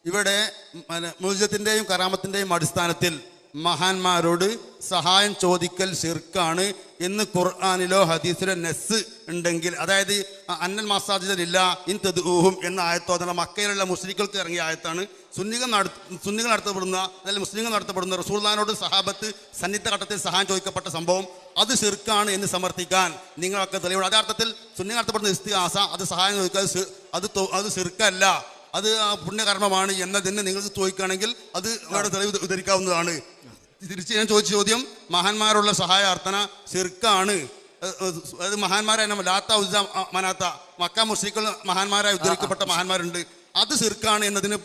ഇവിടെ മുഅ്ജിസത്തിന്റെയും കറാമത്തിന്റെയും അടിസ്ഥാനത്തിൽ മഹാന്മാരോട് സഹായം ചോദിക്കൽ ശിർക്കാണ് എന്ന് ഖുർആനിലോ ഹദീസിലോ നെസ് ഉണ്ടെങ്കിൽ, അതായത് അന്നൽ മസാജിദില്ല ഇൻ തദ്ഊഹും എന്ന ആയത്തോതന മക്കയിലുള്ള മുസ്ലിങ്ങൾക്ക് ഇറങ്ങിയ ആയത്താണ്. സുന്നികൾ നടത്തപ്പെടുന്ന അല്ലെങ്കിൽ മുസ്ലിങ്ങൾ നടത്തപ്പെടുന്ന റസൂലുള്ളാഹിനോട് സഹാബത്ത് സന്നിഗ്ധ ഘട്ടത്തിൽ സഹായം ചോദിക്കപ്പെട്ട സംഭവം അത് ശിർക്കാണ് എന്ന് സമർത്ഥിക്കാൻ നിങ്ങളൊക്കെ തെളിവുണ്ട്. അതേ അർത്ഥത്തിൽ സുന്നി നടത്തപ്പെടുന്ന ഇസ്തിഗാസ അത് സഹായം ചോദിക്കാതെ അത് ശിർക്കല്ല, അത് പുണ്യകർമ്മമാണ് എന്നതിന് നിങ്ങൾ ചോദിക്കുകയാണെങ്കിൽ അത് വേറെ തെളിവ് ഉദ്ധരിക്കാവുന്നതാണ്. തിരിച്ച് ഞാൻ ചോദിച്ച ചോദ്യം, മഹാന്മാരുള്ള സഹായാർത്ഥന ശിർക്കാണ്. അത് മഹാന്മാരെ ലാത്ത ഉസ്സ മനാത്ത മക്ക മുശ്രിക്കുകൾ മഹാന്മാരായി ഉദ്ധരിക്കപ്പെട്ട മഹാന്മാരുണ്ട്, അത് ശിർക്കാണ് എന്നതിന്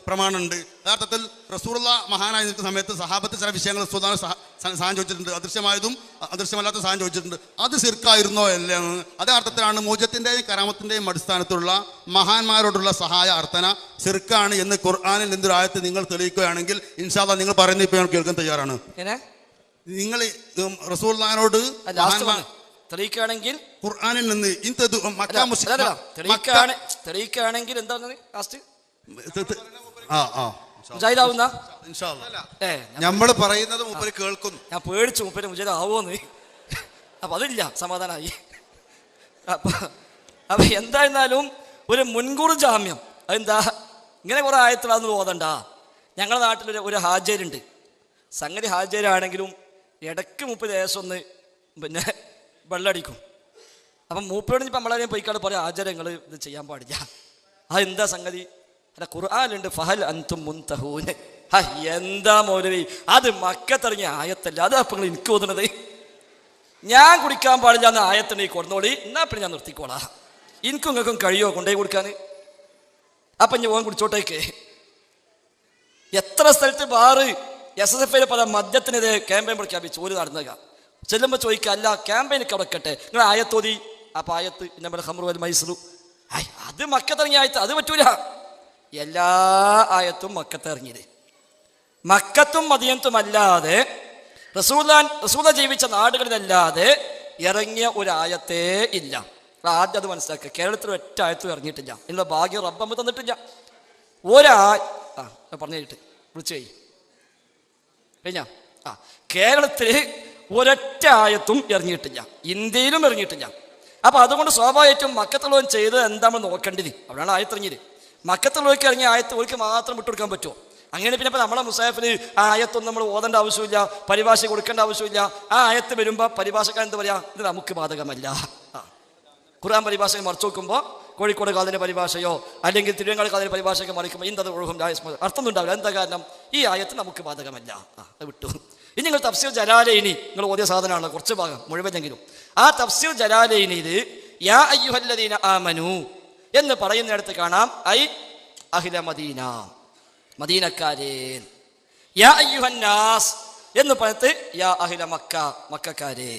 പ്രമാണമുണ്ട്. യഥാർത്ഥത്തിൽ റസൂലുള്ള മഹാനായി നിൽക്കുന്ന സമയത്ത് സഹാബത്ത് ചില വിഷയങ്ങൾ റസൂലുള്ളാഹിനെ സഹായം ചോദിച്ചിട്ടുണ്ട്, അദൃശ്യമായതും അദൃശ്യമല്ലാത്ത സഹായം ചോദിച്ചിട്ടുണ്ട്, അത് ശിർക്കായിരുന്നോ അല്ലേ? അതേ അർത്ഥത്തിലാണ് മുഅ്ജിസത്തിന്റെയും കറാമത്തിന്റെയും അടിസ്ഥാനത്തിലുള്ള മഹാന്മാരോടുള്ള സഹായ അർത്ഥന ശിർക്കാണ് എന്ന് ഖുർആനിൽ എന്തൊരു ആയത്ത് നിങ്ങൾ തെളിയിക്കുകയാണെങ്കിൽ ഇൻഷാ അല്ലാഹ് നിങ്ങൾ പറയുന്നത് ഇപ്പോൾ ഞാൻ കേൾക്കാൻ തയ്യാറാണ്. നിങ്ങൾ റസൂലുള്ളാഹിനോട് തെളിയിക്കുകയാണെങ്കിൽ ഖുർആനിൽ നിന്ന് തെളിയിക്കുകയാണെങ്കിൽ എന്താ നമ്മൾ പറയുന്നത് മൂപ്പര് കേൾക്കുന്നു. ഞാൻ പേടിച്ചു മൂപ്പര് മുജാഹിദ് ആവോന്ന്. അപ്പൊ അതില്ല, സമാധാനമായി. അപ്പൊ എന്തായിരുന്നാലും ഒരു മുൻകൂർ ജാമ്യം. അതെന്താ ഇങ്ങനെ കുറെ ആയത്തുകളൊന്നും ഓതണ്ട. ഞങ്ങളുടെ നാട്ടിലൊരു ഹാജരുണ്ട്. സംഗതി ഹാജരാണെങ്കിലും ഇടയ്ക്ക് 30 ദിവസം ഒന്ന് പിന്നെ വെള്ളടിക്കും. അപ്പം മൂപ്പരോട് ഇപ്പം നമ്മളാരെയും പോയിക്കാട് പറയാം, ആചാരങ്ങൾ ഇത് ചെയ്യാൻ പാടില്ല. അതെന്താ സംഗതി? അല്ല, ഖുർആനിലുണ്ട് ഫഹൽ അൻതും മുൻതഹൂൻ. എന്താ മൗലവി, അത് മക്കത്തിറങ്ങിയ ആയത്തല്ല, അത് അപ്പം നിങ്ങൾ എനിക്ക് തോന്നുന്നത്. ഞാൻ കുടിക്കാൻ പാടില്ല എന്ന ആയത്തുണ്ടെങ്കിൽ കൊടുന്നോളി, എന്നാ പിന്നെ ഞാൻ നിർത്തിക്കോളാം. എനിക്കും നിങ്ങൾക്കും കഴിയോ കൊണ്ടുപോയി കൊടുക്കാൻ? അപ്പം ഞാൻ ഓൻ കുടിച്ചോട്ടേക്ക്. എത്ര സ്ഥലത്ത് ബാറ് SSF പല മദ്യത്തിനെതിരെ ക്യാമ്പയിൻ പ്രഖ്യാപിച്ചു ഒരു നടന്നുക. ചെല്ലുമ്പോൾ ചോദിക്കുക, അല്ല ക്യാമ്പയിനൊക്കെ അവിടെ കട്ടെ, നിങ്ങൾ ആയത്തോതി. അപ്പം ആയത്ത് നമ്മുടെ ഖംറു വൽ മൈസ്റു, അത് മക്കത്തിറങ്ങിയ ആയത്ത്, അത് പറ്റൂല. എല്ലാ ആയത്തും മക്കത്തിറങ്ങിയത്. മക്കത്തും മദീനത്തും അല്ലാതെ റസൂല ജീവിച്ച നാടുകളിലല്ലാതെ ഇറങ്ങിയ ഒരായത്തേ ഇല്ല. ആദ്യം അത് മനസ്സിലാക്കുക. കേരളത്തിൽ ഒറ്റ ആയത്തും ഇറങ്ങിയിട്ടില്ല. എന്നുള്ള ഭാഗ്യം റബ്ബമ്മ തന്നിട്ടില്ല. പറഞ്ഞു കഴിഞ്ഞിട്ട് വിളിച്ചു കഴിഞ്ഞാ കേരളത്തിൽ ഒരൊറ്റ ആയത്തും ഇറങ്ങിയിട്ടില്ല, ഇന്ത്യയിലും ഇറങ്ങിയിട്ടില്ല. അപ്പൊ അതുകൊണ്ട് സ്വാഭാവികമായിട്ടും മക്കത്തുള്ളവൻ ചെയ്ത് എന്താണെന്ന് നോക്കേണ്ടത്. അവിടെയാണ് ആയത്തിറങ്ങിയത്. മക്കത്തുള്ളവർക്ക് ഇറങ്ങിയ ആയത്ത് ഒരിക്കൽ മാത്രം വിട്ടുകൊടുക്കാൻ പറ്റുമോ? അങ്ങനെ പിന്നെ ഇപ്പം നമ്മളെ മുസാഫിൽ ആ ആയത്തൊന്നും നമ്മൾ ഓതേണ്ട ആവശ്യമില്ല, പരിഭാഷ കൊടുക്കേണ്ട ആവശ്യമില്ല. ആ ആയത്ത് വരുമ്പോൾ പരിഭാഷക്കാരൻ എന്താ പറയാ, ഇത് നമുക്ക് ബാധകമല്ല. ഖുർആൻ പരിഭാഷ മറിച്ചു നോക്കുമ്പോൾ കോഴിക്കോട് കാതിൻ്റെ പരിഭാഷയോ അല്ലെങ്കിൽ തിരുവങ്ങാട് കാതിൻ്റെ പരിഭാഷയൊക്കെ മറിക്കുമ്പോൾ ഇന്നത് ഒഴുകും അർത്ഥമൊന്നും ഉണ്ടാവില്ല. എന്താ കാരണം? ഈ ആയത്ത് നമുക്ക് ബാധകമല്ല. അത് വിട്ടു. ഇനി നിങ്ങൾ തഫ്സീർ ജലാലൈനി നിങ്ങൾ ഓതിയ സാധനമാണ്, കുറച്ച് ഭാഗം മുഴുവനെങ്കിലും. ആ തഫ്സീർ ജലാലൈനിയിൽ യാ അയ്യുഹല്ലദീന ആമനു എന്ന് പറയുന്നിടത്ത് കാണാം ഐ അഹ്ല മദീന, മദീനക്കാരേ. യാ അയ്യുഹന്നാസ് എന്ന് പറഞ്ഞിട്ട് യാ അഹ്ല മക്ക, മക്കക്കാരേ.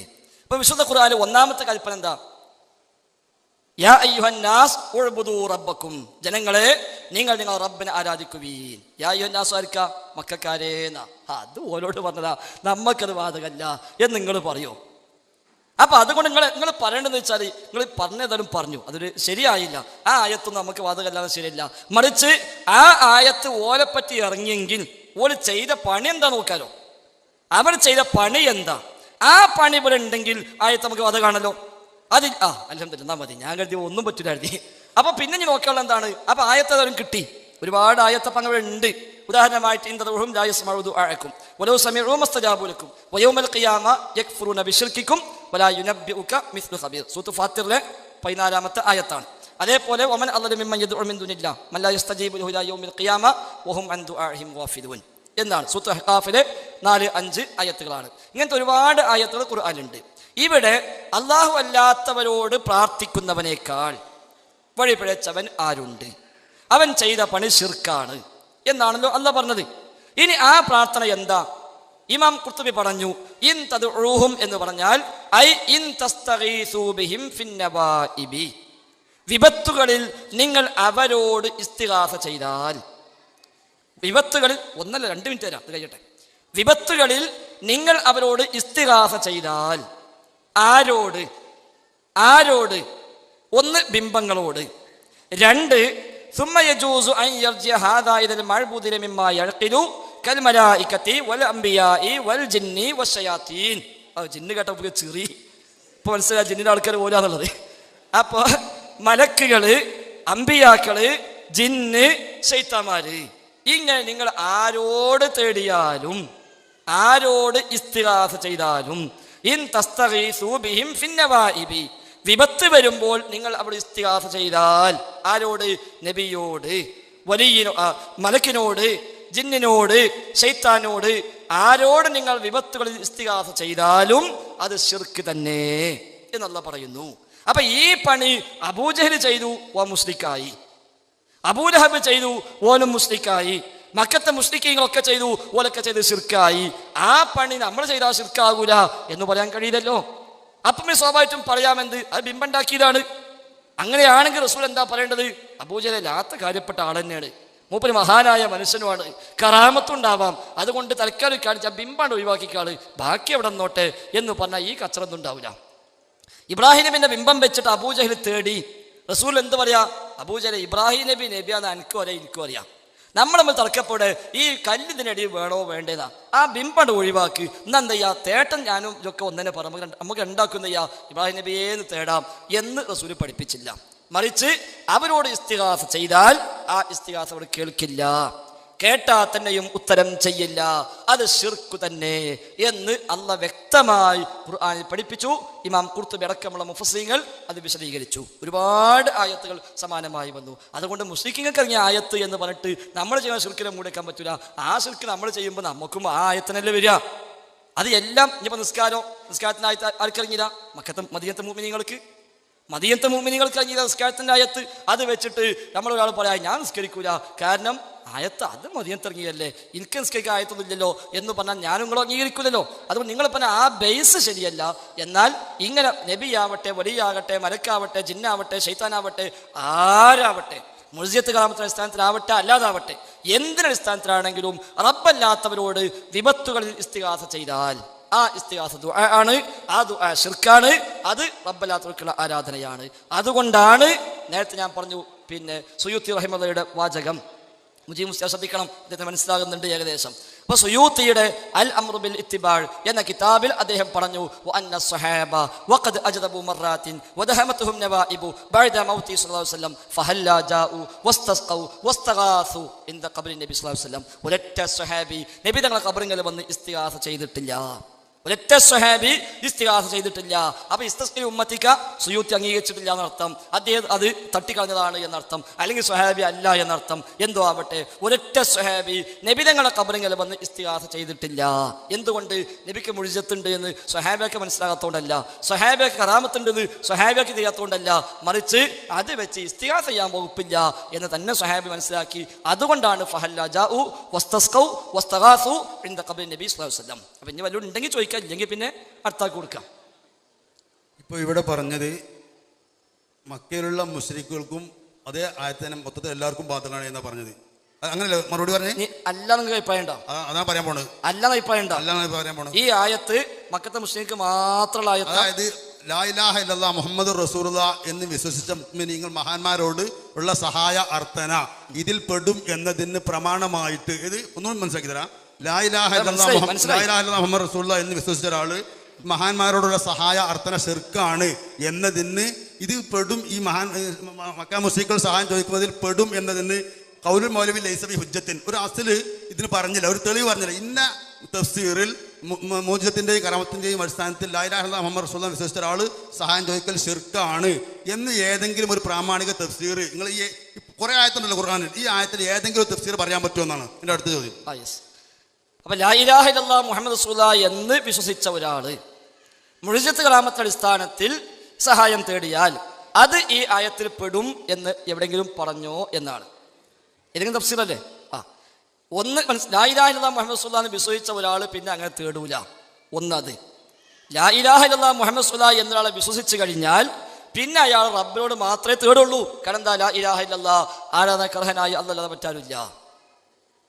ഇപ്പൊ വിശുദ്ധ ഖുർആനിലെ ഒന്നാമത്തെ കൽപ്പന എന്താ? യാ അയ്യുഹന്നാസ് ഉഅ്ബുദൂ റബ്ബക്കും, ജനങ്ങളെ നിങ്ങൾ റബ്ബിനെ ആരാധിക്കുവീൻ. യാ അയ്യുഹന്നാസ് ആർക്ക? മക്കക്കാരേന്നാ. അത് ഓരോട് പറഞ്ഞതാ, നമ്മക്കത് ബാധകല്ല എന്ന് നിങ്ങൾ പറയോ? അപ്പൊ അതുകൊണ്ട് നിങ്ങൾ പറയേണ്ടതെന്ന് വെച്ചാൽ നിങ്ങൾ പറഞ്ഞതാലും പറഞ്ഞു, അതൊരു ശരിയായില്ല. ആ ആയത്തൊന്നും നമുക്ക് ബാധകല്ലാതെ ശരിയല്ല. മറിച്ച് ആ ആയത്ത് ഓലെപ്പറ്റി ഇറങ്ങിയെങ്കിൽ ഓല് ചെയ്ത പണി എന്താ നോക്കാലോ. അവർ ചെയ്ത പണി എന്താ, ആ പണി ഇവിടെ ഉണ്ടെങ്കിൽ ആയത്ത് നമുക്ക് ബാധകമാണല്ലോ. അത് അൽഹംദുലില്ലാ എന്നാ മതി. ഞാൻ കരുതി ഒന്നും പറ്റില്ലായിരുന്നു. അപ്പൊ പിന്നെ ഞാൻ നോക്കാനുള്ള എന്താണ്? അപ്പൊ ആയത്തതും കിട്ടി. ഒരുപാട് ആയത്തപ്പം അവിടെ ഉണ്ട്. ഉദാഹരണമായിട്ട് ഇൻതദഉഹും ലാ യസ്മഉ ദുആഅക്കും വലൗ സമിഉ മസ്തജാബു ലക്കും വയൗമൽ ഖിയാമ യക്ഫുറൂന ബിശിർകിക്കും വലാ യുനബ്ബിഉക മിസ്ലു ഖബീർ. സൂറത്ത് ഫാത്തിറിലെ 14-ാമത്തെ ആയത്താണ്. അതേപോലെ വമൻ അളലു മിമ്മൻ യദ്ഉ മിൻ ദുനില്ലാഹ് മൻ ലാ യസ്തജീബു ലഹു ഇലാ യൗമിൽ ഖിയാമ വഹും അൻ ദുആഇഹിം ഗാഫിലൂൻ എന്നാണ്. സൂറത്ത് അഹ്ഖാഫിലെ 4-5 ആയത്തുകളാണ്. ഇങ്ങനത്തെ ഒരുപാട് ആയത്തുകൾ ഖുർആനിലുണ്ട്. ഇവിടെ അല്ലാഹു അല്ലാത്തവരോട് പ്രാർത്ഥിക്കുന്നവനേക്കാൾ വഴിപിഴച്ചവൻ ആരുണ്ട്? അവൻ ചെയ്ത പണി ശിർക്കാണ് എന്നാണല്ലോ അല്ലാഹ് പറഞ്ഞത്. ഇനി ആ പ്രാർത്ഥന എന്താ? ഇമാം ഖുർത്തുബി പറഞ്ഞു, ഇൻ തദ്ഉഹും എന്ന് പറഞ്ഞാൽ ഐ ഇൻ തസ്തഗീസു ബിഹിം ഫിന്നവാഇബി, വിപത്തുകളിൽ നിങ്ങൾ അവരോട് ഇസ്തിഗാസ ചെയ്താൽ. വിപത്തുകളിൽ 1-2 മിനിറ്റ് തരാം, അത് കഴിയട്ടെ. വിപത്തുകളിൽ നിങ്ങൾ അവരോട് ഇസ്തിഗാസ ചെയ്താൽ ആരോട്? 1 ബിംബങ്ങളോട്, 2 ثم يجوز أن يرجع هذا إلى المعبودين مما يعقل كالملائكة والأنبياء والجن والشياطين. ജിന്ന് കേട്ടപ്പോൾ ചെറിയ ഇപ്പൊ മനസ്സിലായി ജിന്നിന്റെ ആൾക്കാർ പോലാന്നുള്ളത്. അപ്പൊ മലക്കുകള്, അമ്പിയാക്കള്, ജിന്ന്, ശൈത്താന്മാര്, ഇങ്ങനെ നിങ്ങൾ ആരോട് തേടിയാലും ആരോട് ഇസ്തിഗാസ ചെയ്താലും ഇൻ തസ്തഗീസു ബിഹിം ഫിന്നവാഇബി, വിപത്ത് വരുമ്പോൾ നിങ്ങൾ അവിടെ ഇസ്തിഗാസ ചെയ്താൽ ആരോട്? നബിയോട്, വലിയ മലക്കിനോട്, ജിന്നിനോട്, ശൈത്താനോട്, ആരോട് നിങ്ങൾ വിപത്തുകളിൽ ഇസ്തിഗാസ ചെയ്താലും അത് ശിർക്ക് തന്നെ എന്നല്ല പറയുന്നു. അപ്പൊ ഈ പണി അബൂജഹൽ ചെയ്തു, ഓ മുസ്ലിക്കായി. അബൂലഹബ് ചെയ്തു, ഓനും മുസ്ലിക്കായി. മക്കത്തെ മുസ്ലിക്കീങ്ങളൊക്കെ ചെയ്തു, ഓലൊക്കെ ചെയ്ത് ശിർക്കായി. ആ പണി നമ്മൾ ചെയ്താൽ ശിർക്കാകൂല എന്ന് പറയാൻ കഴിയില്ലല്ലോ. അപ്പം സ്വാഭാവികം പറയാമെന്ത്? അത് ബിംബുണ്ടാക്കിയതാണ്. അങ്ങനെയാണെങ്കിൽ റസൂൽ എന്താ പറയേണ്ടത്? അബൂജഹൽ ലാത്ത കാര്യപ്പെട്ട ആൾ തന്നെയാണ്, മൂപ്പര് മഹാനായ മനുഷ്യനുമാണ്, കറാമത്തുണ്ടാവാം, അതുകൊണ്ട് തൽക്കാലം കാണിച്ച ബിംബാണ് ഒഴിവാക്കിക്കാള്, ബാക്കി അവിടെ നിന്നോട്ടെ എന്ന് പറഞ്ഞാൽ ഈ കച്ചറൊന്നും ഉണ്ടാവില്ല. ഇബ്രാഹിം നബിന്റെ ബിംബം വെച്ചിട്ട് അബൂജഹൽ തേടി. റസൂൽ എന്ത് പറയാ? അബൂജഹൽ ഇബ്രാഹിം നബി നബിയാന്ന് എനിക്കും അറിയാം, എനിക്കും അറിയാം. നമ്മൾ തർക്കപ്പെടെ ഈ കല്ലിതിനടി വേണോ വേണ്ടേതാ, ആ ബിംബണ്ട് ഒഴിവാക്ക്. ഇന്നെന്തയ്യാ തേട്ടൻ ഞാനും ഇതൊക്കെ ഒന്നെ പറഞ്ഞു നമുക്ക് ഉണ്ടാക്കുന്നയ്യാ ഇബ്രാഹിം നബിയേന്ന് തേടാം എന്ന് റസൂല് പഠിപ്പിച്ചില്ല. മറിച്ച് അവരോട് ഇസ്തിഗാസ ചെയ്താൽ ആ ഇസ്തിഗാസ അവർ കേൾക്കില്ല, കേട്ടാ തന്നെയും ഉത്തരം ചെയ്യില്ല, അത് ശിർക്ക് തന്നെ എന്ന് അള്ളാഹ് വ്യക്തമായി ഖുർആനിൽ പഠിപ്പിച്ചു. ഇമാം ഖുർത്തുബി അടക്കമുള്ള മുഫസ്സിങ്ങൾ അത് വിശദീകരിച്ചു. ഒരുപാട് ആയത്തുകൾ സമാനമായി വന്നു. അതുകൊണ്ട് മുസ്ലിങ്ങൾക്ക് ഇറങ്ങിയ ആയത്ത് എന്ന് പറഞ്ഞിട്ട് നമ്മൾ ചെയ്യുന്ന ശിർക്കിനെ മൂടിക്കാൻ പറ്റില്ല. ആ ശിർക്ക് നമ്മൾ ചെയ്യുമ്പോൾ നമുക്കും ആ ആയത്തിനല്ലേ വരിക. അത് എല്ലാം ഇനിയിപ്പോൾ നിസ്കാരത്തിന് ആയത്ത് ആർക്കിറങ്ങിയതാ? മദീനത്തെ മുഅ്മിനീങ്ങൾക്ക് ഇറങ്ങിയതാ നിസ്കാരത്തിൻ്റെ ആയത്ത്. അത് വെച്ചിട്ട് നമ്മളൊരാൾ പറയാം ഞാൻ നിസ്കരിക്കൂല, കാരണം ആയത്ത് അത് മദീനത്തിറങ്ങിയല്ലേ, എനിക്ക് നിസ്കരിക്കാൻ ആയത്തൊന്നുമില്ലല്ലോ എന്ന് പറഞ്ഞാൽ ഞാനും നിങ്ങളും അംഗീകരിക്കില്ലല്ലോ. അതുകൊണ്ട് നിങ്ങൾ പറഞ്ഞ ആ ബേസ് ശരിയല്ല. എന്നാൽ ഇങ്ങനെ നബിയാവട്ടെ, വലിയാകട്ടെ, മലക്കാവട്ടെ, ജിന്നാവട്ടെ, ശൈത്താനാവട്ടെ, ആരാവട്ടെ, മുഅ്ജിസത്ത് കറാമത്തിന്റെ അടിസ്ഥാനത്തിലാവട്ടെ അല്ലാതാവട്ടെ, എന്തിനടിസ്ഥാനത്തിലാണെങ്കിലും റബ്ബല്ലാത്തവരോട് വിപത്തുകളിൽ ഇസ്തിഗാസ ചെയ്താൽ ആ ഇസ്തിഗാസ ദുആ ആണ്, ആ ദുആ ശിർക്കാണ്, അത് റബ്ബല്ലാത്തവർക്കുള്ള ആരാധനയാണ്. അതുകൊണ്ടാണ് നേരത്തെ ഞാൻ പറഞ്ഞു, പിന്നെ സുയൂത്തി റഹിമത്തുള്ളാഹിയുടെ വാചകം മുജീബ് മുസ്ലിയാർ ശ്രദ്ധിക്കണം, അദ്ദേഹത്തിന് മനസ്സിലാകുന്നുണ്ട് ഏകദേശം. അപ്പോൾ സുയൂത്തിയുടെ അൽ അംറു ബിൽ ഇത്തിബാഅ് എന്ന കിതാബിൽ അദ്ദേഹം പറഞ്ഞു, വഅന്ന സ്വഹാബ വഖദ് അജ്ദബു മറാത്തിൻ വദഹമതുഹും നവാഇബു ബഅദ മൗതി സ്വല്ലല്ലാഹു അലൈഹി വസല്ലം ഫഹല്ലാ ജാഉ വസ്തസ്ഖൗ വസ്തഗാസു ഇൻദ ഖബ്രി നബി സ്വല്ലല്ലാഹു അലൈഹി വസല്ലം. ഒരൊറ്റ സ്വഹാബി നബി തങ്ങളുടെ ഖബറിൽ വന്ന് ഇസ്തിഗാസ ചെയ്തിട്ടില്ല. ഒരൊറ്റ സ്വഹാബി ഇസ്തിഗാസ ചെയ്തിട്ടില്ല. അപ്പൊ ഇസ്തസ്ഖി ഉമ്മത്തിക സുയൂത്തി അംഗീകരിച്ചിട്ടില്ല എന്നർത്ഥം, അദ്ദേഹം അത് തട്ടിക്കളഞ്ഞതാണ് എന്നർത്ഥം, അല്ലെങ്കിൽ സ്വഹാബി അല്ല എന്നർത്ഥം. എന്തോ ആവട്ടെ, ഒരൊറ്റ സ്വഹാബി നബി തങ്ങളുടെ ഖബറിൽ വന്ന് ഇസ്തിഗാസ ചെയ്തിട്ടില്ല. എന്തുകൊണ്ട്? നബിക്ക് മുഅ്ജിസത്തുണ്ട് എന്ന് സ്വഹാബിയൊക്കെ മനസ്സിലാകാത്തതുകൊണ്ടല്ല, സ്വഹാബിയൊക്കെ കറാമത്തുണ്ടെന്ന് സ്വഹാബിയൊക്കെ ചെയ്യാത്തതുകൊണ്ടല്ല, മറിച്ച് അത് വെച്ച് ഇസ്തിഗാസ ചെയ്യാൻ വകുപ്പില്ല എന്ന് തന്നെ സ്വഹാബി മനസ്സിലാക്കി. അതുകൊണ്ടാണ് ഫഹല്ലാ ജാഉ വസ്തസ്ഖൗ വസ്തഗാസു ഇൻദ ഖബ്രി നബി സ്വല്ലല്ലാഹു അലൈഹി വസല്ലം. അപ്പൊ ഇനി വല്ലതും ഉണ്ടെങ്കിൽ ചോദിക്കാം, ഇല്ലെങ്കിൽ പിന്നെ അടുത്താക്കി കൊടുക്കാം. ഇപ്പോൾ ഇവിടെ പറഞ്ഞത് മക്കയിലുള്ള മുശ്രിക്കുകൾക്കും അതേ ആയത്തിനെ മൊത്തത്തിൽ എല്ലാവർക്കും ബാധകമാണ് എന്നാ പറഞ്ഞത്. അങ്ങനെയല്ല മറുപടി പറഞ്ഞേ? അല്ലാന്ന് അഭിപ്രായം ഉണ്ടോ? അതാ പറയാൻ പോണത്. അല്ലാന്ന് അഭിപ്രായം ഉണ്ടോ? അല്ലാന്ന് പറയാൻ പോണത്. ഈ ആയത്ത് മക്കത്തെ മുസ്ലിംക്ക് മാത്രമുള്ള ആയത്ത്. അതായത് ലാ ഇലാഹ ഇല്ലല്ലാഹ് മുഹമ്മദ് റസൂലുള്ളാഹ് എന്ന് വിശ്വസിച്ച മുഅ്മിനീങ്ങൾ മഹാന്മാരോട് ഉള്ള സഹായ അർത്ഥന ഇതിൽ പെടും എന്നതിന് പ്രമാണമായിട്ട് ഇത് ഒന്നും മനസ്സിലാക്കി തരാം. ലാ ഇലാഹ ഇല്ലല്ലാഹ് മുഹമ്മദ് റസൂലുള്ളാഹ് എന്ന് വിശ്വസിച്ച ഒരാള് മഹാന്മാരോടുള്ള സഹായ അർത്ഥന ശിർക്കാണ് എന്നതിന് ഇത് പെടും. ഈ മക്ക മുശ്രിക്കുകൾ സഹായം ചോദിക്കുന്നതിൽ പെടും എന്നതിന് ഖൗലുൽ മൗലവി ലൈസ ബി ഹുജ്ജത്തിൻ ഒരു അസ്ല് ഇതിന് പറഞ്ഞില്ല, ഒരു തെളിവ് പറഞ്ഞില്ല. ഇന്ന തഫ്സീറിൽ മുഅ്ജിസത്തിന്റെയും കറാമത്തിന്റെയും അടിസ്ഥാനത്തിൽ ലാ ഇലാഹ ഇല്ലല്ലാഹ് മുഹമ്മദ് റസൂലുള്ളാഹി വിശ്വസിച്ച ഒരാൾ സഹായം ചോദിക്കൽ ശിർക്കാണ് എന്ന് ഏതെങ്കിലും ഒരു പ്രാമാണിക തഫ്സീർ, നിങ്ങൾ ഈ കുറെ ആയത്തുണ്ടല്ലോ ഖുർആനിൽ, ഈ ആയത്തിൽ ഏതെങ്കിലും തഫ്സീർ പറയാൻ പറ്റുമെന്നാണ് എൻ്റെ അടുത്ത ചോദ്യം. അപ്പൊ ലാ ഇലാഹ ഇല്ലല്ലാഹ് മുഹമ്മദ് റസൂലുള്ളാഹി എന്ന് വിശ്വസിച്ച ഒരാള് മുഅ്ജിസത്ത് കറാമത്തിന്റെ അടിസ്ഥാനത്തിൽ സഹായം തേടിയാൽ അത് ഈ ആയത്തിൽ പെടും എന്ന് എവിടെയെങ്കിലും പറഞ്ഞോ എന്നാണ്. ഏതെങ്കിലും തഫ്സീറല്ലേ? ഒന്ന് ലാ ഇലാഹ ഇല്ലല്ലാഹ് മുഹമ്മദ് റസൂലുള്ളാഹി എന്ന് വിശ്വസിച്ച ഒരാൾ പിന്നെ അങ്ങനെ തേടൂല. ഒന്നത് ലാ ഇലാഹ ഇല്ലല്ലാഹ് മുഹമ്മദ് റസൂലുള്ളാഹി എന്നൊരാളെ വിശ്വസിച്ച് കഴിഞ്ഞാൽ പിന്നെ അയാൾ റബ്ബിനോട് മാത്രമേ തേടുള്ളൂ. കാരണം എന്താ? ലാ ഇലാഹ ഇല്ലല്ലാഹ് ആരാധനക്കർഹനായി അല്ലാതെ മറ്റാരുമില്ല.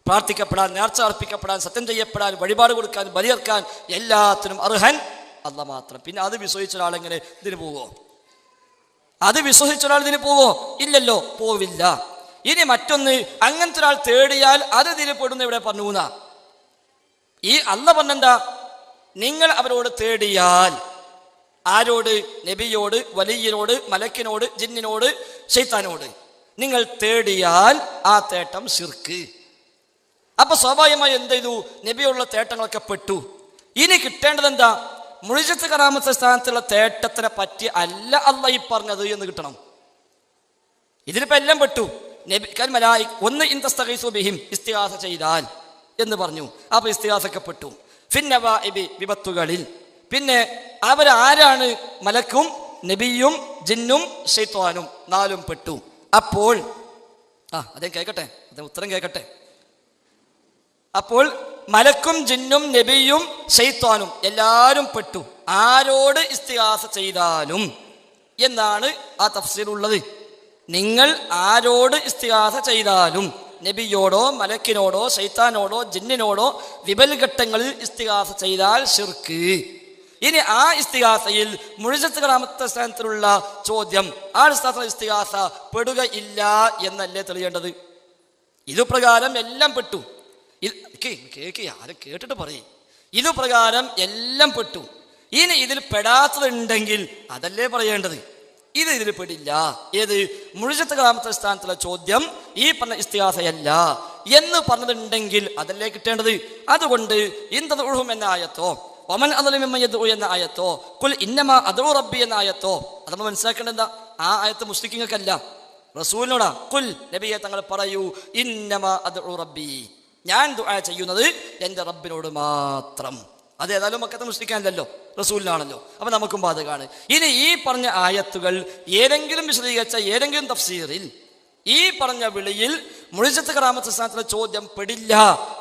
പ്രാർത്ഥിക്കപ്പെടാൻ, നേർച്ച അർപ്പിക്കപ്പെടാൻ, സത്യം ചെയ്യപ്പെടാൻ, വഴിപാട് കൊടുക്കാൻ, ബലിയർക്കാൻ എല്ലാത്തിനും അർഹൻ അല്ലാഹ് മാത്രം. പിന്നെ അത് വിശ്വസിച്ച ഒരാളെങ്ങനെ ഇതിന് പോവോ? അത് വിശ്വസിച്ച ഒരാൾ ഇതിന് പോവോ? ഇല്ലല്ലോ, പോവില്ല. ഇനി മറ്റൊന്ന്, അങ്ങനത്തെ ഒരാൾ തേടിയാൽ അത് ഇതിൽ പെടുന്ന ഇവിടെ പറഞ്ഞു എന്നാ. ഈ അല്ല പറഞ്ഞെന്താ, നിങ്ങൾ അവരോട് തേടിയാൽ, ആരോട്? നബിയോട്, വലിയനോട്, മലക്കിനോട്, ജിന്നിനോട്, ശൈത്താനോട് നിങ്ങൾ തേടിയാൽ ആ തേട്ടം ശിർക്ക്. അപ്പൊ സ്വാഭാവികമായി എന്ത് ചെയ്തു? നബിയുള്ള തേട്ടങ്ങളൊക്കെ പെട്ടു. ഇനി കിട്ടേണ്ടത് എന്താ? മുഅ്ജിസത്ത് കറാമത്ത് സ്ഥാനത്തുള്ള തേട്ടത്തിനെ പറ്റി അല്ല അല്ല ഈ പറഞ്ഞത് എന്ന് കിട്ടണം. ഇതിലിപ്പോ എല്ലാം പെട്ടു. നബി ഒന്ന് ഇൻതസ്തഗീസു ബിഹിം, ഇസ്തിഗാസ ചെയ്താൽ എന്ന് പറഞ്ഞു. അപ്പൊ ഇസ്തിഗാസൊക്കെ പെട്ടു. ഫിന്നവാഇബി, വിപത്തുകളിൽ. പിന്നെ അവരാരാണ്? മലക്കും നബിയും ജിന്നും ശൈത്വാനും, നാലും പെട്ടു. അപ്പോൾ അതേ കേൾക്കട്ടെ, ഉത്തരം കേൾക്കട്ടെ. അപ്പോൾ മലക്കും ജിന്നും നബിയും ശൈത്വാനും എല്ലാവരും പെട്ടു. ആരോട് ഇസ്തിഗാസ ചെയ്താലും എന്നാണ് ആ തഫ്സീറുള്ളത്. നിങ്ങൾ ആരോട് ഇസ്തിഗാസ ചെയ്താലും, നബിയോടോ മലക്കിനോടോ ശൈത്താനോടോ ജിന്നിനോടോ വിപൽഘട്ടങ്ങളിൽ ഇസ്തിഗാസ ചെയ്താൽ ശിർക്ക്. ഇനി ആ ഇസ്തിഗാസയിൽ മുഅ്ജിസത്ത് കറാമത്ത് സ്ഥാനത്തിലുള്ള ചോദ്യം, ആ സ്ഥാനത്തുള്ള ഇസ്തിഗാസ പെടുകയില്ല എന്നല്ലേ തെളിയേണ്ടത്? ഇതുപ്രകാരം എല്ലാം പെട്ടു. ആരും കേട്ടിട്ട് പറയും. ഇതുപ്രകാരം എല്ലാം പെട്ടു. ഇനി ഇതിൽ പെടാത്തതുണ്ടെങ്കിൽ അതല്ലേ പറയേണ്ടത്. ഇതിൽ പെടില്ല. ഏത്? മുഅ്ജിസത്ത് കറാമത്ത് സ്ഥാനത്തുള്ള ചോദ്യം ഈ പറഞ്ഞ ഇസ്തിഗാസയല്ല എന്ന് പറഞ്ഞതുണ്ടെങ്കിൽ അതല്ലേ കിട്ടേണ്ടത്. അതുകൊണ്ട് ഇൻതദ്ഉഹും എന്ന ആയത്തോ വമൻ അദ്ലമു മിമ്മൻ യദ്ഉ എന്ന ആയത്തോ ഖുൽ ഇന്നമാ അദ്ഉ റബ്ബി എന്ന ആയത്തോ അത് നമ്മൾ മനസ്സിലാക്കേണ്ടത് എന്താ? ആ ആയത്ത് മുസ്ലിങ്ങൾക്കല്ല, റസൂലിനോടാ. ഖുൽ, നബിയെ തങ്ങൾ പറയൂ, ഇന്നമാ അദ്ഉ റബ്ബി, ഞാൻ ദുആ ചെയ്യുന്നത് എൻ്റെ റബ്ബിനോട് മാത്രം. അത് ഏതായാലും മക്കത്തെ മുസ്ലിക്കാനല്ലോ, റസൂലിനാണല്ലോ. അപ്പൊ നമുക്കും ബാധകമാണ്. ഇനി ഈ പറഞ്ഞ ആയത്തുകൾ ഏതെങ്കിലും വിശദീകരിച്ച ഏതെങ്കിലും തഫ്സീറിൽ ഈ പറഞ്ഞ വിളിയിൽ മുഅ്ജിസത്ത് കറാമത്ത് സ്ഥാനത്തിലെ ചോദ്യം പെടില്ല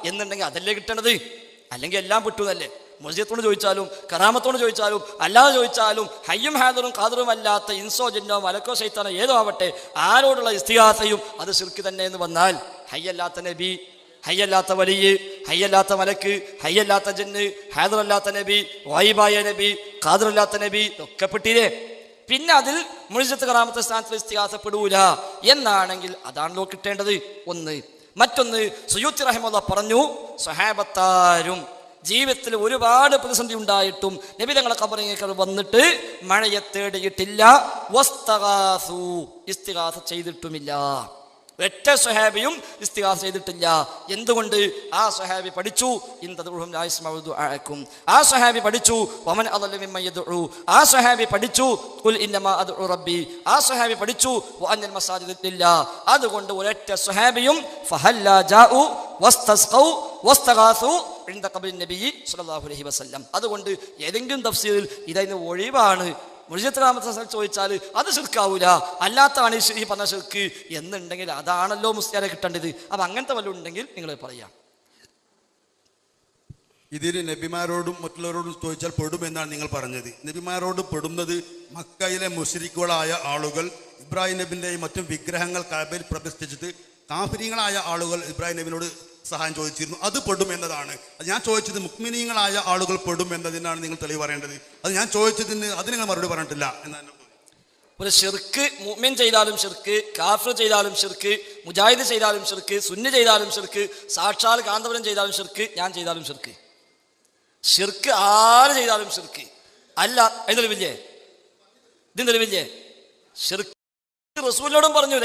എന്നുണ്ടെങ്കിൽ അതല്ലേ കിട്ടേണ്ടത്. അല്ലെങ്കിൽ എല്ലാം പെട്ടുന്നല്ലേ. മുഅ്ജിസത്തോട് ചോദിച്ചാലും കറാമത്തോട് ചോദിച്ചാലും അല്ലാതെ ചോദിച്ചാലും ഹയ്യും ഹാദറും ഖാദിറും അല്ലാത്ത ഇൻസോ ജിന്നോ മലക്കോ ശൈത്താനോ ഏതോ ആവട്ടെ, ആരോടുള്ള ഇസ്തിഗാസയും അത് ശിർക്ക് തന്നെ എന്ന് വന്നാൽ, ഹയ്യല്ലാത്ത നബി, ഹയ്യല്ലാത്ത വലിയ, ഹയ്യല്ലാത്ത മലക്ക്, ഹയ്യല്ലാത്ത ജിന്ന്, ഹാദറല്ലാത്ത നബി, ഗായിബായ നബി, ഖാദിറല്ലാത്ത നബി ഒക്കെ പെട്ടില്ലേ. പിന്നെ അതിൽ മുഅ്ജിസത്ത് കറാമത്ത് സ്ഥാനത്തിൽ ഇസ്തിഗാസപ്പെടൂല എന്നാണെങ്കിൽ അതാണല്ലോ കിട്ടേണ്ടത്. ഒന്ന്. മറ്റൊന്ന്, സുയൂത്തി റഹിമഹുല്ലാഹ് പറഞ്ഞു, സ്വഹാബത്താരും ജീവിതത്തിൽ ഒരുപാട് പ്രതിസന്ധി ഉണ്ടായിട്ടും നബി തങ്ങളെ ഖബറിലേക്ക് വന്നിട്ട് മഴയെ തേടിയിട്ടില്ല, വസ്തഗാസു, ഇസ്തിഗാസ ചെയ്തിട്ടുമില്ല. ഒറ്റ സ്വഹാബിയും ഇസ്തിഗാസ ചെയ്തിട്ടില്ല. എന്തുകൊണ്ട്? ആ സ്വഹാബി പഠിച്ചു ഇൻതദ്ഉഹും ലാ യസ്മഉ ദുആഅക്കും, ആ സ്വഹാബി പഠിച്ചു വമൻ അദ്ലമു മിമ്മൻ യദ്ഉ, ആ സ്വഹാബി പഠിച്ചു ഖുൽ ഇന്നമാ അദ്ഉ റബ്ബി, ആ സ്വഹാബി പഠിച്ചു വഅന്നൽ മസാജിദ ലില്ലാ. അതുകൊണ്ട് ഒരൊറ്റ സ്വഹാബിയും ഫഹല്ലാ ജാഉ വസ്തസ്ഖൗ വസ്തഗാസു ഇൻദ ഖബ്രി നബി സ്വല്ലല്ലാഹു അലൈഹി വസല്ലം. അതുകൊണ്ട് ഏതെങ്കിലും തഫ്സീറിൽ ഇതതിന് ഒഴിവാണ്. മുഅ്ജിസത്ത് കറാമത്ത് ചോദിച്ചാൽ അത് ശിർക്കാവൂല, അല്ലാത്തതാണ് ഈ പറഞ്ഞ ശിർക്ക് എന്നുണ്ടെങ്കിൽ അതാണല്ലോ മുസ്ലിയാരെ കിട്ടേണ്ടത്. അപ്പൊ അങ്ങനത്തെ വല്ലതും ഉണ്ടെങ്കിൽ നിങ്ങൾ പറയാം. ഇതിന് നബിമാരോടും മറ്റുള്ളവരോടും ചോദിച്ചാൽ പെടുമെന്നാണ് നിങ്ങൾ പറഞ്ഞത്. നബിമാരോട് പെടുന്നത് മക്കയിലെ മുശ്രിക്കുകളായ ആളുകൾ ഇബ്രാഹിം നബിൻ്റെയും മറ്റും വിഗ്രഹങ്ങൾ കഅബയിൽ പ്രതിഷ്ഠിച്ചിട്ട് കാഫിരീങ്ങളായ ആളുകൾ ഇബ്രാഹിം നബിനോട് സഹായം ചോദിച്ചിരുന്നു. അത് പെടും എന്നതാണ്. അത് ഞാൻ ചോദിച്ചത് മുഅ്മിനീങ്ങളായ ആളുകൾ പെടും എന്നതിനാണ് നിങ്ങൾ തെളിവ് പറയേണ്ടത്. അത് ഞാൻ ചോദിച്ചതിന് അത് നിങ്ങൾ മറുപടി പറഞ്ഞിട്ടില്ല എന്നാണ്. ഒരു ശിർക്ക് മുഅ്മിൻ ചെയ്താലും ശിർക്ക്, കാഫിർ ചെയ്താലും ശിർക്ക്, മുജാഹിദ് ചെയ്താലും ശിർക്ക്, സുന്നി ചെയ്താലും ശിർക്ക്, സാക്ഷാൽ കാന്തപുരം ചെയ്താലും ശിർക്ക്, ഞാൻ ചെയ്താലും ശിർക്ക്. ശിർക്ക് ആര് ചെയ്താലും ശിർക്ക് അല്ല. ഇത് തെളിവില്ലേ? ഇതിന് തെളിവില്ലേ? ശിർക്ക് റസൂലിനോടും പറഞ്ഞു,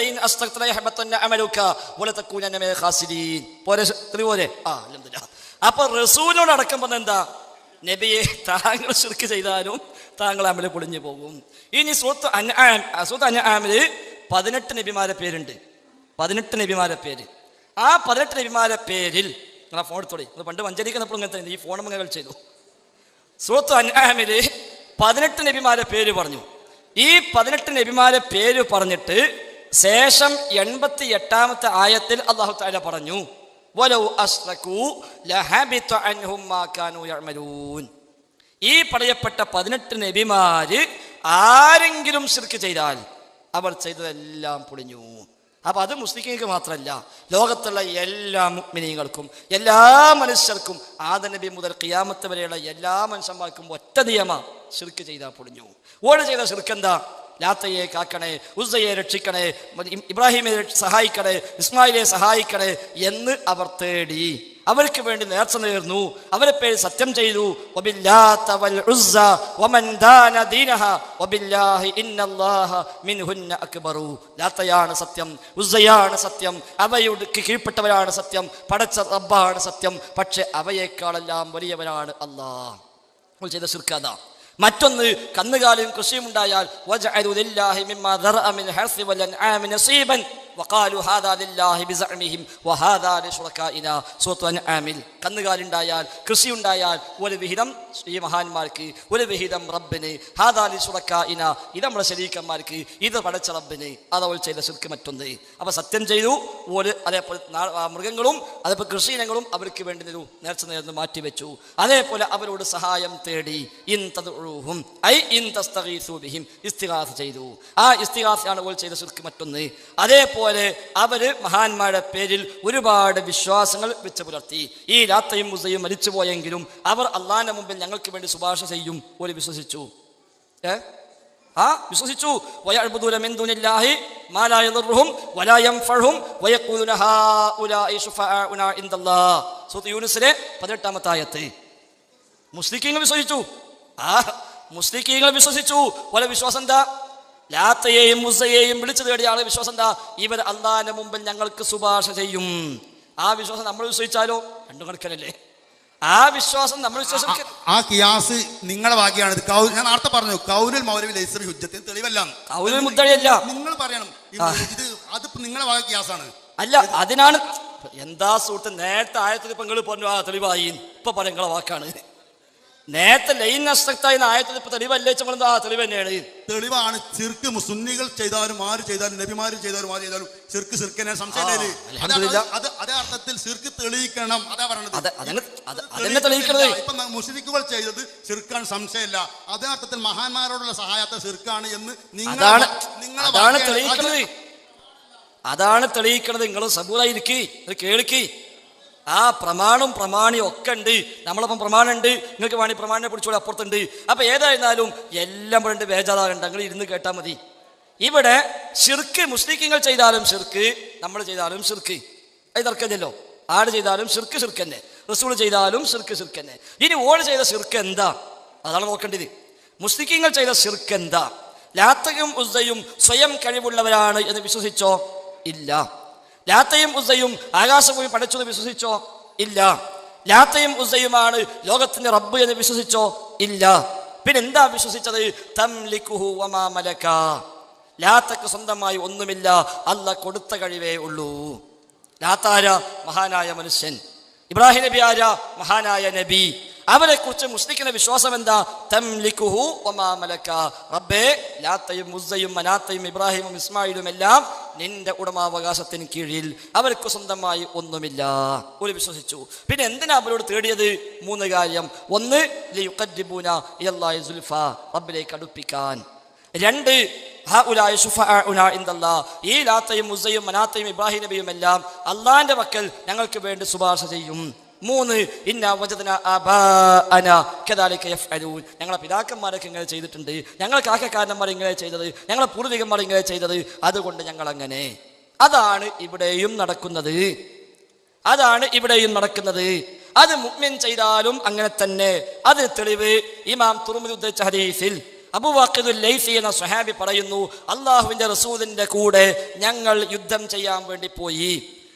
അപ്പൊ റസൂലിനോട് അടക്കം പറഞ്ഞ എന്താ? നബിയെ, താങ്കൾ ശിർക്ക് ചെയ്താലും താങ്കൾ അമല് പൊളിഞ്ഞു പോകും. ഇനി സൂറത്ത് അൻആമില് 18 നബിമാരെ പേരുണ്ട്. 18 നബിമാരെ പേര്. ആ 18 നബിമാരെ പേരിൽ നിങ്ങളെ ഫോൺ എടുത്തോളി. പണ്ട് മഞ്ചരിക്കുന്നപ്പോൾ ഇങ്ങനത്തെ ഈ ഫോൺ മംഗൾ ചെയ്തു. സൂറത്ത് അൻആമില് 18 നബിമാരെ പേര് പറഞ്ഞു. ഈ 18 നബിമാരെ പേര് പറഞ്ഞിട്ട് ശേഷം 88ാമത്തെ ആയത്തിൽ അല്ലാഹു തആല പറഞ്ഞു, വലൗ അശ്റകൂ ലഹബിത അൻഹും മാ കാനൂ യഅമലൂൻ. ഈ പറയപ്പെട്ട 18 നബിമാര് ആരെങ്കിലും ശിർക്ക് ചെയ്താൽ അവർ ചെയ്തതെല്ലാം പൊളിഞ്ഞു. അപ്പൊ അത് മുസ്ലിങ്ങൾക്ക് മാത്രമല്ല, ലോകത്തുള്ള എല്ലാ മുഅ്മിനീങ്ങൾക്കും എല്ലാ മനുഷ്യർക്കും ആദം നബി മുതൽ ഖിയാമത്ത് വരെയുള്ള എല്ലാ മനുഷ്യന്മാർക്കും ഒറ്റ നിയമ, ശിർക്ക് ചെയ്താൽ പൊളിഞ്ഞു. ഓട് ചെയ്ത ശിർക്ക് എന്താ? ലാത്തയെ കാക്കണേ, ഉസ്സയെ രക്ഷിക്കണേ, ഇബ്രാഹിമെ സഹായിക്കണേ, ഇസ്മായിലെ സഹായിക്കണേ എന്ന് അവർ തേടി. അവർക്ക് വേണ്ടി നേർച്ച നേർന്നു, അവരെ പേര് സത്യം ചെയ്തു. വബില്ലാത വൽ ഉസ്സ വമൻ ദാന ദീനഹ വബില്ലാഹി ഇന്നല്ലാഹ മിൻഹുന്ന അക്ബറു. ലാത്തയാണ് സത്യം, ഉസ്സയാണ് സത്യം, അവയുടെ കീഴ്പ്പെട്ടവരാണ് സത്യം, പടച്ച റബ്ബാണ് സത്യം. പക്ഷെ അവയേക്കാളെല്ലാം വലിയവനാണ് അല്ലാഹ്. നമ്മൾ ചെയ്ത ശിർക്കതാ. മറ്റൊന്ന്, കന്നുകാലിയും കൃഷിയും ഉണ്ടായാൽ വജഅലു ലില്ലാഹി മിമ്മാ ദറഅ മിൻ ഹർസി വൽ അൻആമി നസീബൻ വഖാലു ഹാദാ ലില്ലാഹി ബിസഅമിഹിം വഹാദാ ലിശുറകാഇനാ. സൂറത്തുൽ അൻആമിൽ കന്നുകാലുണ്ടായാൽ കൃഷി ഉണ്ടായാൽ ഒരു വിഹിതം ഈ മഹാന്മാർക്ക്, ഒരു വിഹിതം റബ്ബിന്. ഹാദാ ലിശുറകാഇനാ, ഇത് നമ്മുടെ ശരീക്കന്മാർക്ക്, ഇത് പടച്ച റബ്ബിന്. അതവൾ ചെയ്ത ശിർക്ക്. മറ്റൊന്ന്, അപ്പോൾ സത്യം ചെയ്തു. ഒരു അതേപോലെ മൃഗങ്ങളും അതേപോലെ കൃഷിയിനങ്ങളും അവർക്ക് വേണ്ടി നേർച്ച നേർന്ന് മാറ്റിവെച്ചു. അതേപോലെ അവരോട് സഹായം തേടി. ഇൻ തദ്ഉഹും ഐ ഇൻ തസ്തഗീസു ബിഹിം, ഇസ്തിഗാസ ചെയ്തു. ആ ഇസ്തിഗാസയാണ് അവൾ ചെയ്ത ശിർക്ക്. മറ്റൊന്ന്, അതേപോലെ അവര് മഹാന്മാരുടെ പേരിൽ ഒരുപാട് വിശ്വാസങ്ങൾ വെച്ച് പുലർത്തി. ഈ ലാത്തയും ഉസ്സയും മരിച്ചുപോയെങ്കിലും അവർ അള്ളാഹിന്റെ മുമ്പിൽ ഞങ്ങൾക്ക് വേണ്ടി ശുപാർശ ചെയ്യും. ഒരു വിശ്വസിച്ചു. വിശ്വസിച്ചു. വയഅ്ബുദൂന മിൻ ദൂനില്ലാഹി മാ ലാ യദുർറുഹും വലാ യൻഫഉഹും വയഖൂലുന ഹൗലാഇ ശുഫാഉനാ ഇൻദല്ലാഹ്. സൂറത്ത് യൂനുസിലെ 18-ാമത്തെ ആയത്ത്. മുസ്ലിക്കീങ്ങൾ വിശ്വസിച്ചു. മുസ്ലിക്കീങ്ങൾ വിശ്വസിച്ചു. വല വിശ്വാസം എന്താ? ലാത്തയെയും ഉസ്സയെയും വിളിച്ചു തേടിയ ആളെ വിശ്വാസം എന്താ? ഇവർ അള്ളാഹിന്റെ മുമ്പിൽ ഞങ്ങൾക്ക് ശുപാർശ ചെയ്യും. ആ വിശ്വാസം നമ്മൾ വിശ്വസിച്ചാലോ? രണ്ടു കണക്കനല്ലേ. ആ വിശ്വാസം നമ്മൾ വിശ്വസിക്കും. ആ കിയാസ് നിങ്ങളുടെ ഭാഗ്യമാണ്. ഞാൻ നേരത്തെ പറഞ്ഞു, കൗലുൽ മൗലവി ലൈസ ഹുജ്ജത്തിന് തെളിവല്ല. കൗലുൽ മുദ്ദഇയല്ല. നിങ്ങൾ പറയണം ഇത്, അതിപ്പോ നിങ്ങളുടെ ഭാഗ കിയാസാണ്. അല്ല, അതിനാണ് എന്താ സുഹൃത്ത് നേരത്തെ ആയത്തിൽ ഇപ്പൊ നിങ്ങൾ പറഞ്ഞു ആ തെളിവായി. ഇപ്പൊ പറയാം നിങ്ങളെ വാക്കാണ്. നേരത്തെ ലൈൻ നഷ്ടത്തായി ആയത്തിൽ ഇപ്പൊ തെളിവല്ലേ? ആ തെളിവ് തന്നെയാണ്. തെളിവാണ്. ചിർക്ക് സുന്നികൾ ചെയ്താലും ആര് ചെയ്താലും നബിമാര് ചെയ്താലും ആര് ചെയ്താലും ചിർക്ക് ചിർക്കനെ സംശയമില്ല. അതേ അർത്ഥത്തിൽ ചിർക്ക് തെളിയിക്കണം. അതാ പറയണത്. തെളിയിക്കണത് ഇപ്പൊ മുശ്രിക്കുകൾ ചെയ്തത് ചിർക്കാണ്, സംശയമില്ല. അതേ അർത്ഥത്തിൽ മഹാന്മാരോടുള്ള സഹായത്തെ ചിർക്കാണ് എന്ന് അതാണ് തെളിയിക്കണത്. നിങ്ങൾ സബൂറായിരിക്കും, കേൾക്കി. ആ പ്രമാണവും പ്രമാണിയും ഒക്കെ ഉണ്ട്. നമ്മളപ്പം പ്രമാണം ഉണ്ട്, നിങ്ങൾക്ക് വേണ്ടി പ്രമാണിനെ പിടിച്ചോളി അപ്പുറത്തുണ്ട്. അപ്പൊ ഏതായിരുന്നാലും എല്ലാം ഇവിടെ ബേജാറാകണ്ട, നിങ്ങൾ ഇരുന്ന് കേട്ടാൽ മതി. ഇവിടെ ശിർക്ക് മുസ്ലിങ്ങൾ ചെയ്താലും ശിർക്ക്, നമ്മൾ ചെയ്താലും ശിർക്ക്. അത് തർക്കമല്ലോ. ആട് ചെയ്താലും ശിർക്ക് ശിർക്ക് തന്നെ, റസൂൽ ചെയ്താലും ശിർക്ക് ശിർക്ക് തന്നെ. ഇനി ഓട് ചെയ്ത ശിർക്ക് എന്താ? അതാണ് നോക്കേണ്ടത്. മുസ്ലിങ്ങൾ ചെയ്ത ശിർക്ക് എന്താ? ലാത്തയും ഉസ്സയും സ്വയം കഴിവുള്ളവരാണ് എന്ന് വിശ്വസിച്ചോ? ഇല്ല. ലാത്തയും ഉസ്സയും ആകാശഭൂമി പടച്ചെന്ന് വിശ്വസിച്ചോ? ഇല്ല. ലാത്തയും ഉസ്സയുമാണ് ലോകത്തിന്റെ റബ്ബ് എന്ന് വിശ്വസിച്ചോ? ഇല്ല. പിന്നെ എന്താ വിശ്വസിച്ചത്? തംലികുഹു വമാ മലക. ലാത്തക്ക് സ്വന്തമായി ഒന്നുമില്ല, അല്ലാഹ് കൊടുത്ത കഴിവേ ഉള്ളൂ. ലാത്താര മഹാനായ മനുഷ്യൻ, ഇബ്രാഹിം നബി ആര മഹാനായ നബി. അവരെ കുറിച്ച് മുസ്ലിക്കിന്റെ വിശ്വാസം എന്താ? തംലികുഹു വമാ മലക. റബ്ബേ, ലാത്തയും ഉസ്സയും മനാത്തയും ഇബ്രാഹിമും ഇസ്മായിലും എല്ലാം നിന്റെ ഉടമാവകാശത്തിന് കീഴിൽ, അവർക്ക് സ്വന്തമായി ഒന്നുമില്ല. ഒരു വിശ്വസിച്ചു. പിന്നെ എന്തിനാ അവരോട് തേടിയത്? 3 കാര്യം. 1, ലിയുഖദ്ദിബൂന ഇലല്ലാഹി സുൽഫ, റബ്ബിലേക്ക് അടുപ്പിക്കാൻ. 2, ഹൗലാഇ ശുഫാഉനാ ഇൻദല്ലാഹ്, ഈ ലാത്തയും ഉസ്സയും മനാത്തയും ഇബ്രാഹിം നബിയും എല്ലാം അള്ളാഹിന്റെ പക്കൽ ഞങ്ങൾക്ക് വേണ്ടി ശുപാർശ ചെയ്യും. 3, ഇന്നാ വജദ്നാ ആബാഅനാ കദാലിക യഫ്അലൂൻ, ഞങ്ങളെ പിതാക്കന്മാരൊക്കെ ഇങ്ങനെ ചെയ്തിട്ടുണ്ട്, ഞങ്ങളെ കാക്കക്കാരന്മാർ ഇങ്ങനെ ചെയ്തത്, ഞങ്ങളെ പൂർവികന്മാർ ഇങ്ങനെ ചെയ്തത്, അതുകൊണ്ട് ഞങ്ങൾ അങ്ങനെ. അതാണ് ഇവിടെയും നടക്കുന്നത്. അത് മുഅ്മിൻ ചെയ്താലും അങ്ങനെ തന്നെ. അതിന് തെളിവ് ഇമാം തുർമുദി ഉദ്ധരിച്ച ഹദീസിൽ അബൂ വാഖിദുൽ ലൈസി എന്ന സ്വഹാബി പറയുന്നു, അള്ളാഹുവിന്റെ റസൂലിന്റെ കൂടെ ഞങ്ങൾ യുദ്ധം ചെയ്യാൻ വേണ്ടി പോയി.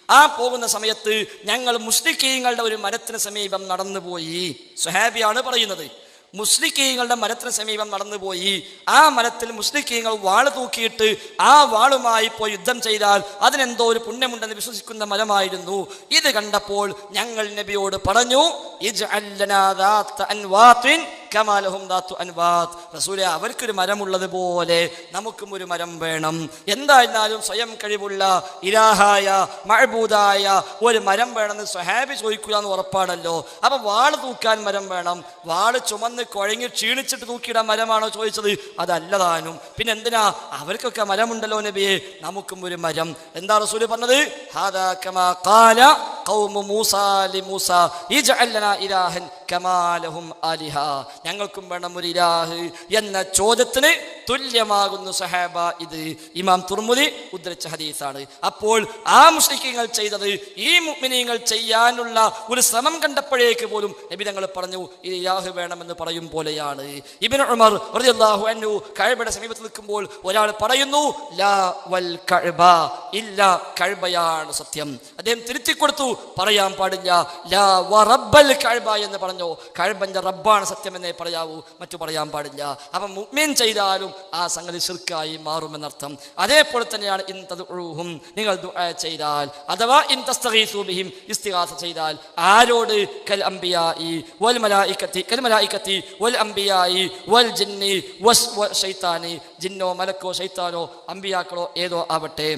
ആ പോകുന്ന സമയത്ത് ഞങ്ങൾ മുശ്രിക്കീങ്ങളുടെ ഒരു മരത്തിന് സമീപം നടന്നുപോയി. സ്വഹാബിയാണ് പറയുന്നത്. മുശ്രിക്കീങ്ങളുടെ മരത്തിന് സമീപം നടന്നുപോയി. ആ മരത്തിൽ മുശ്രിക്കീങ്ങൾ വാള് തൂക്കിയിട്ട് ആ വാളുമായി പോയി യുദ്ധം ചെയ്താൽ അതിനെന്തോ ഒരു പുണ്യമുണ്ടെന്ന് വിശ്വസിക്കുന്ന മരമായിരുന്നു. ഇത് കണ്ടപ്പോൾ ഞങ്ങൾ നബിയോട് പറഞ്ഞു, ഇജ്അൽ ലനാ ദാത അൻവാത്തിൻ കമാ ലഹും ദാതു അൻവാത്ത്. റസൂലേ, അവർക്കൊരു മരമുള്ളത് പോലെ നമുക്കും ഒരു മരം വേണം. എന്തായിരുന്നാലും സ്വയം കഴിവുള്ള ഇലാഹായ മഅബൂദായ ഒരു മരം വേണമെന്ന് സ്വഹാബി ചോദിക്കുക എന്ന് ഉറപ്പാണല്ലോ. അപ്പൊ വാള് തൂക്കാൻ മരം വേണം. വാള് ചുമന്ന് കുഴങ്ങി ക്ഷീണിച്ചിട്ട് തൂക്കിയിടാൻ മരമാണോ ചോദിച്ചത്? അതല്ലതാനും. പിന്നെ എന്തിനാ? അവർക്കൊക്കെ മരമുണ്ടല്ലോ നബിയെ, നമുക്കും ഒരു മരം. എന്താ റസൂല് പറഞ്ഞത്? ഹാദാ കമാ ഖാല ഖൗമു മൂസാ ലിമൂസാ ഇജ്അൽ ലനാ ഇലാഹൻ കമാ ലഹും ആലിഹ, ഞങ്ങൾക്കും വേണം ഒരു ഇലാഹ് എന്ന ചോദ്യത്തിന് തുല്യമാകുന്നു സഹാബ. ഇത് ഇമാം തുർമുദി ഉദ്ധരിച്ച ഹദീസാണ്. അപ്പോൾ ആ മുശ്രിക്കീങ്ങൾ ചെയ്തത് ഈ മുഅ്മിനീങ്ങൾ ചെയ്യാനുള്ള ഒരു ശ്രമം കണ്ടപ്പോഴേക്ക് പോലും നബി തങ്ങൾ പറഞ്ഞു ഇത് ഇലാഹ് വേണമെന്ന് പറയും പോലെയാണ്. ഇബ്നു ഉമർ റളിയല്ലാഹു അൻഹു കഅബയുടെ സമീപത്ത് നിൽക്കുമ്പോൾ ഒരാൾ പറയുന്നു ലാ വൽ കഅബ, ഇല്ല കഅബയാണ് സത്യം. അദ്ദേഹം തിരുത്തി കൊടുത്തു, പറയാൻ പാടില്ല ലാ വറബ്ബൽ കഅബ എന്ന് പറഞ്ഞു. കഅബന്റെ റബ്ബാണ് സത്യം എന്നേ പറയാവൂ, മറ്റു പറയാൻ പാടില്ല. അപ്പം മുഅ്മിൻ ചെയ്താലും ആ സംഗതി ശിർക്കായി മാറുമെന്നർത്ഥം. അതേപോലെ തന്നെയാണ് ഇൻ തദ്ഉഹും, നിങ്ങൾ ദുആ ചെയ്താൽ അഥവാ ഇൻ തസ്തഗീസു ബിഹിം, ഇസ്തിഗാസ ചെയ്താൽ ആരോട്? കൽ അംബിയാഇ വൽ മലായികത്തി വൽ അംബിയാഇ വൽ ജിന്നി വസ് ശൈത്താനി, ജിന്നോ മലക്കോ ശൈത്താനോ അംബിയാക്കളോ ഏതോ ആവട്ടെ,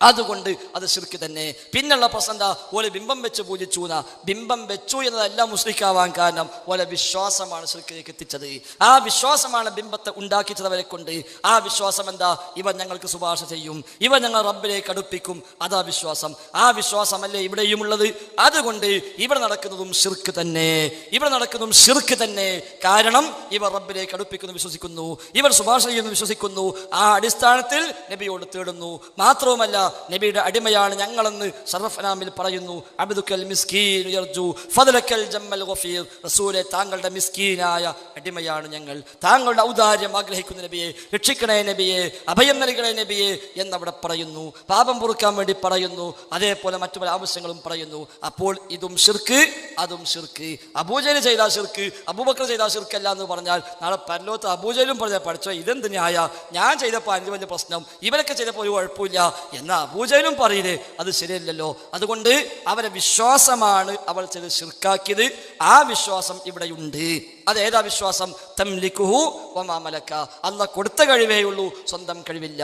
അതുകൊണ്ട് അത് ശിർക്ക് തന്നെ. പിന്നുള്ള പ്രശ്നം എന്താ? ഓലെ ബിംബം വെച്ച് പൂജിച്ചു. ബിംബം വെച്ചു എന്നതെല്ലാം മുസ്ലിക്കാവാൻ കാരണം ഓലെ വിശ്വാസമാണ് ശിർക്കിലേക്ക് എത്തിച്ചത്. ആ വിശ്വാസമാണ് ബിംബത്തെ ഉണ്ടാക്കിച്ചതവരെ കൊണ്ട്. ആ വിശ്വാസം എന്താ? ഇവൻ ഞങ്ങൾക്ക് ശുപാർശ ചെയ്യും, ഇവൻ ഞങ്ങൾ റബ്ബിലേക്ക് അടുപ്പിക്കും, അതാ വിശ്വാസം. ആ വിശ്വാസമല്ലേ ഇവിടെയും ഉള്ളത്. അതുകൊണ്ട് ഇവിടെ നടക്കുന്നതും ശിർക്ക് തന്നെ, ഇവിടെ നടക്കുന്നതും ശിർക്ക് തന്നെ. കാരണം ഇവർ റബ്ബിലേക്ക് അടുപ്പിക്കുന്നു വിശ്വസിക്കുന്നു, ഇവർ ശുപാർശ ചെയ്യുന്നു വിശ്വസിക്കുന്നു. ആ അടിസ്ഥാനത്തിൽ നബിയോട് തേടുന്നു. മാത്രവുമല്ല നബിയുടെ അടിമയാണ് ഞങ്ങളെന്ന് ശറഫനാമിൽ പറയുന്നു. അബ്ദുക്കൽ മിസ്കീൻ യർജു ഫദ്ലക്കൽ ജമ്മൽ ഗഫീർ, റസൂലെ താങ്കളുടെ മിസ്കീനായ അടിമയാണ് ഞങ്ങൾ, താങ്കളുടെ ഔദാര്യം ആഗ്രഹിക്കുന്ന നബിയെ, രക്ഷിക്കണേ നബിയെ, അഭയം നൽകണേ നബിയെ എന്നവിടെ പറയുന്നു. പാപം പൊറുക്കാൻ വേണ്ടി പറയുന്നു. അതേപോലെ മറ്റു പല ആവശ്യങ്ങളും പറയുന്നു. അപ്പോൾ ഇതും ശിർക്ക്, അതും ശിർക്ക്. അബൂജഹൽ ചെയ്താൽ ശിർക്ക്, അബൂബക്കർ ചെയ്താൽ ശിർക്കല്ല എന്ന് പറഞ്ഞാൽ നാളെ പരലോകത്ത് അബൂജഹലും പറഞ്ഞാൽ പഠിച്ചോ ഇതെന്ത് ന്യായ, ഞാൻ ചെയ്തപ്പോൾ അതിന് വലിയ പ്രശ്നം, ഇവരൊക്കെ ചെയ്തപ്പോൾ ഒരു കുഴപ്പമില്ല എന്നാ അബൂജഹലും പറയില്ലേ, അത് ശരിയല്ലല്ലോ. അതുകൊണ്ട് അവരെ വിശ്വാസമാണ് അവൾ ചെയ്ത് ശിർക്കാക്കിയത്. ആ വിശ്വാസം ഇവിടെയുണ്ട്. അതേതാ വിശ്വാസം? തംലിക്കുഹു വമാ മലക, അല്ലാഹ് കൊടുത്ത കഴിവേ ഉള്ളൂ, സ്വന്തം കഴിവില്ല,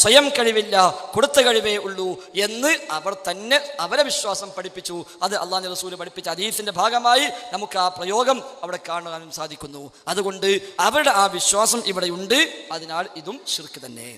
സ്വയം കഴിവില്ല, കൊടുത്ത കഴിവേ ഉള്ളൂ എന്ന് അവർ തന്നെ അവരെ വിശ്വാസം പഠിപ്പിച്ചു. അത് അള്ളാഹുവിന്റെ റസൂൽ പഠിപ്പിച്ച ഹദീസിന്റെ ഭാഗമായി നമുക്ക് ആ പ്രയോഗം അവിടെ കാണാനും സാധിക്കുന്നു. അതുകൊണ്ട് അവരുടെ ആ വിശ്വാസം ഇവിടെയുണ്ട്. അതിനാൽ ഇതും ശിർക്ക് തന്നെ.